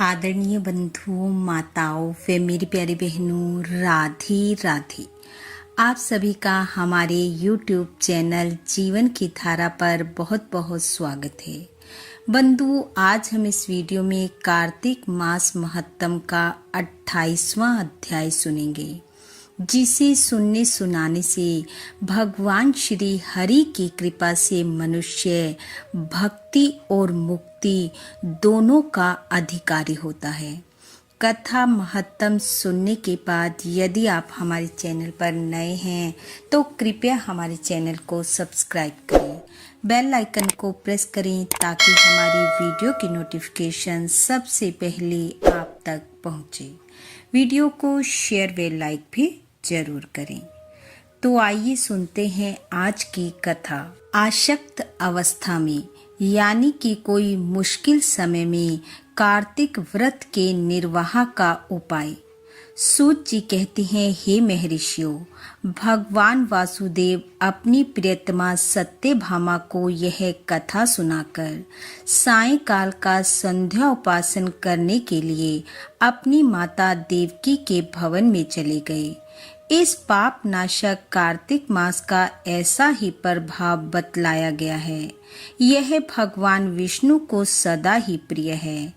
आदरणीय बंधुओं, माताओं व मेरी प्यारी बहनों, राधे राधे। आप सभी का हमारे YouTube चैनल जीवन की धारा पर बहुत बहुत स्वागत है। बंधुओं, आज हम इस वीडियो में कार्तिक मास महत्तम का 28वां अध्याय सुनेंगे, जिसे सुनने सुनाने से भगवान श्री हरि की कृपा से मनुष्य भक्ति और मुक्ति दोनों का अधिकारी होता है। कथा महत्तम सुनने के बाद यदि आप हमारे चैनल पर नए हैं तो कृपया हमारे चैनल को सब्सक्राइब करें, बेल आइकन को प्रेस करें ताकि हमारी वीडियो की नोटिफिकेशन सबसे पहले आप तक पहुंचे। वीडियो को शेयर व लाइक भी जरूर करें। तो आइए सुनते हैं आज की कथा। आशक्त अवस्था में यानी कि कोई मुश्किल समय में कार्तिक व्रत के निर्वाह का उपाय। सूत जी कहते हैं, हे महर्षियों, भगवान वासुदेव अपनी प्रियतमा सत्यभामा को यह कथा सुनाकर सायंकाल का संध्या उपासन करने के लिए अपनी माता देवकी के भवन में चले गए। इस पाप नाशक कार्तिक मास का ऐसा ही प्रभाव बतलाया गया है। यह भगवान विष्णु को सदा ही प्रिय है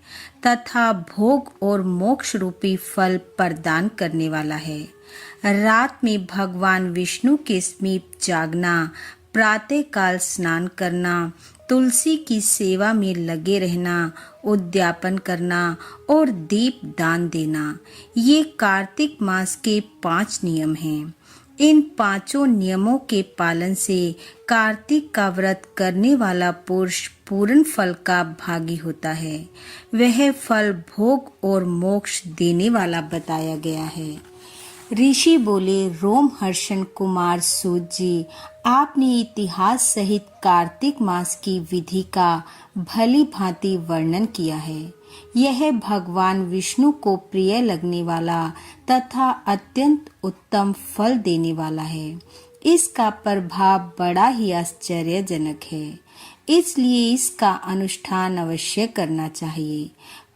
तथा भोग और मोक्ष रूपी फल प्रदान करने वाला है। रात में भगवान विष्णु के समीप जागना, प्रातः काल स्नान करना, तुलसी की सेवा में लगे रहना, उद्यापन करना और दीप दान देना, ये कार्तिक मास के 5 नियम हैं। इन 5 नियमों के पालन से कार्तिक का व्रत करने वाला पुरुष पूर्ण फल का भागी होता है। वह फल भोग और मोक्ष देने वाला बताया गया है। ऋषि बोले, रोमहर्षण कुमार सूत जी, आपने इतिहास सहित कार्तिक मास की विधि का भली भांति वर्णन किया है। यह भगवान विष्णु को प्रिय लगने वाला तथा अत्यंत उत्तम फल देने वाला है। इसका प्रभाव बड़ा ही आश्चर्यजनक है, इसलिए इसका अनुष्ठान अवश्य करना चाहिए।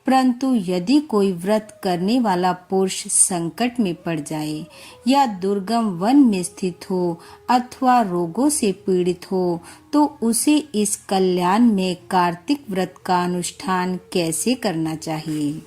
परंतु यदि कोई व्रत करने वाला पुरुष संकट में पड़ जाए या दुर्गम वन में स्थित हो अथवा रोगों से पीड़ित हो तो उसे इस कल्याण में कार्तिक व्रत का अनुष्ठान कैसे करना चाहिए?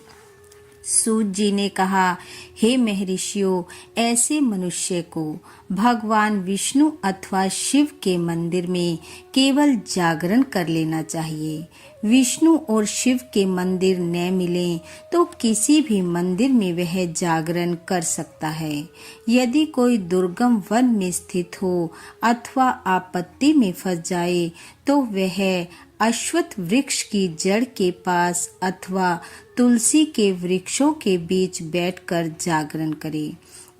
सूत जी ने कहा, हे महर्षियों, ऐसे मनुष्य को भगवान विष्णु अथवा शिव के मंदिर में केवल जागरण कर लेना चाहिए। विष्णु और शिव के मंदिर न मिलें तो किसी भी मंदिर में वह जागरण कर सकता है। यदि कोई दुर्गम वन में स्थित हो अथवा आपत्ति में फंस जाए तो वह अश्वत्थ वृक्ष की जड़ के पास अथवा तुलसी के वृक्षों के बीच बैठकर जागरण करे।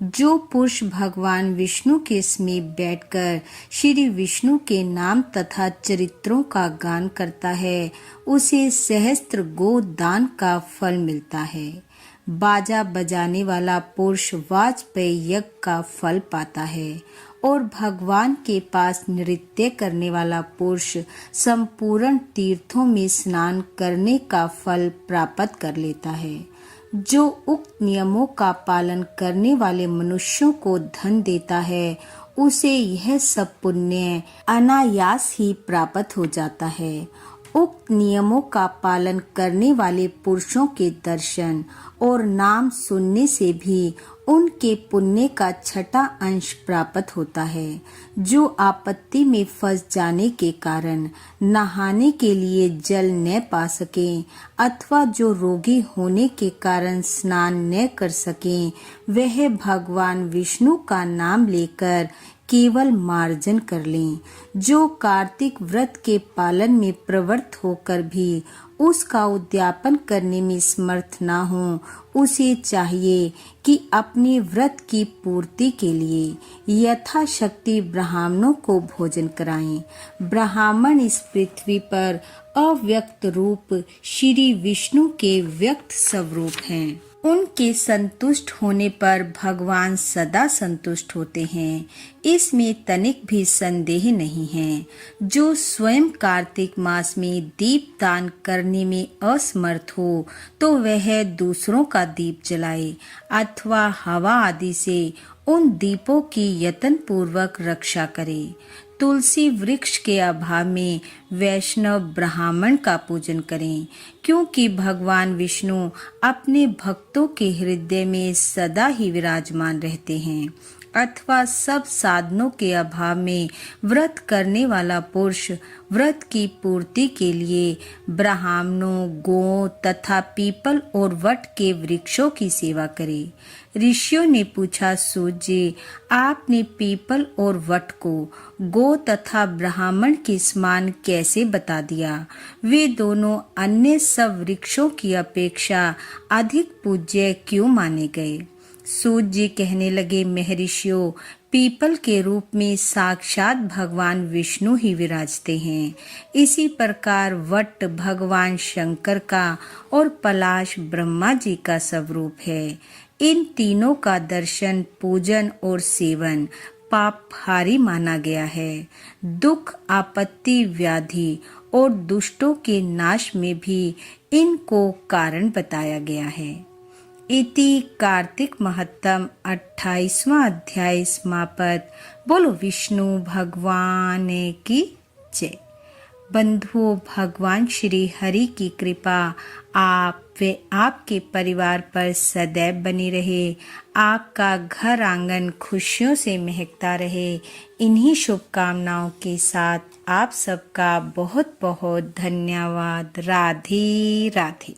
जो पुरुष भगवान विष्णु के समीप बैठकर श्री विष्णु के नाम तथा चरित्रों का गान करता है, उसे सहस्त्र गो दान का फल मिलता है। बाजा बजाने वाला पुरुष वाजपेयी यज्ञ का फल पाता है और भगवान के पास नृत्य करने वाला पुरुष संपूर्ण तीर्थों में स्नान करने का फल प्राप्त कर लेता है। जो उक्त नियमों का पालन करने वाले मनुष्यों को धन देता है, उसे यह सब पुण्य अनायास ही प्राप्त हो जाता है। उक्त नियमों का पालन करने वाले पुरुषों के दर्शन और नाम सुनने से भी उनके पुण्य का 6वां अंश प्राप्त होता है। जो आपत्ति में फंस जाने के कारण नहाने के लिए जल न पा सकें अथवा जो रोगी होने के कारण स्नान न कर सकें, वह भगवान विष्णु का नाम लेकर केवल मार्जन कर लें। जो कार्तिक व्रत के पालन में प्रवृत्त होकर भी उसका उद्यापन करने में समर्थ ना हो, उसे चाहिए कि अपने व्रत की पूर्ति के लिए यथाशक्ति ब्राह्मणों को भोजन कराएं। ब्राह्मण इस पृथ्वी पर अव्यक्त रूप श्री विष्णु के व्यक्त स्वरूप हैं। उनके संतुष्ट होने पर भगवान सदा संतुष्ट होते हैं, इसमें तनिक भी संदेह नहीं है। जो स्वयं कार्तिक मास में दीप दान करने में असमर्थ हो तो वह दूसरों का दीप जलाए अथवा हवा आदि से उन दीपों की यत्न पूर्वक रक्षा करे। तुलसी वृक्ष के अभाव में वैष्णव ब्राह्मण का पूजन करें, क्योंकि भगवान विष्णु अपने भक्तों के हृदय में सदा ही विराजमान रहते हैं। अथवा सब साधनों के अभाव में व्रत करने वाला पुरुष व्रत की पूर्ति के लिए ब्राह्मणों, गौ तथा पीपल और वट के वृक्षों की सेवा करे। ऋषियों ने पूछा, सूत जी, आपने पीपल और वट को गौ तथा ब्राह्मण के समान कैसे बता दिया? वे दोनों अन्य सब वृक्षों की अपेक्षा अधिक पूज्य क्यों माने गए? सूत जी कहने लगे, महर्षियों, पीपल के रूप में साक्षात भगवान विष्णु ही विराजते हैं। इसी प्रकार वट भगवान शंकर का और पलाश ब्रह्मा जी का स्वरूप है। इन तीनों का दर्शन, पूजन और सेवन पापहारी माना गया है। दुख, आपत्ति, व्याधि और दुष्टों के नाश में भी इनको कारण बताया गया है। इति कार्तिक महत्तम 28वां अध्याय समाप्त। बोलो विष्णु भगवान की जय। बंधुओं, भगवान श्री हरि की कृपा आप व आपके परिवार पर सदैव बनी रहे। आपका घर आंगन खुशियों से महकता रहे। इन्हीं शुभकामनाओं के साथ आप सबका बहुत बहुत धन्यवाद। राधे राधे।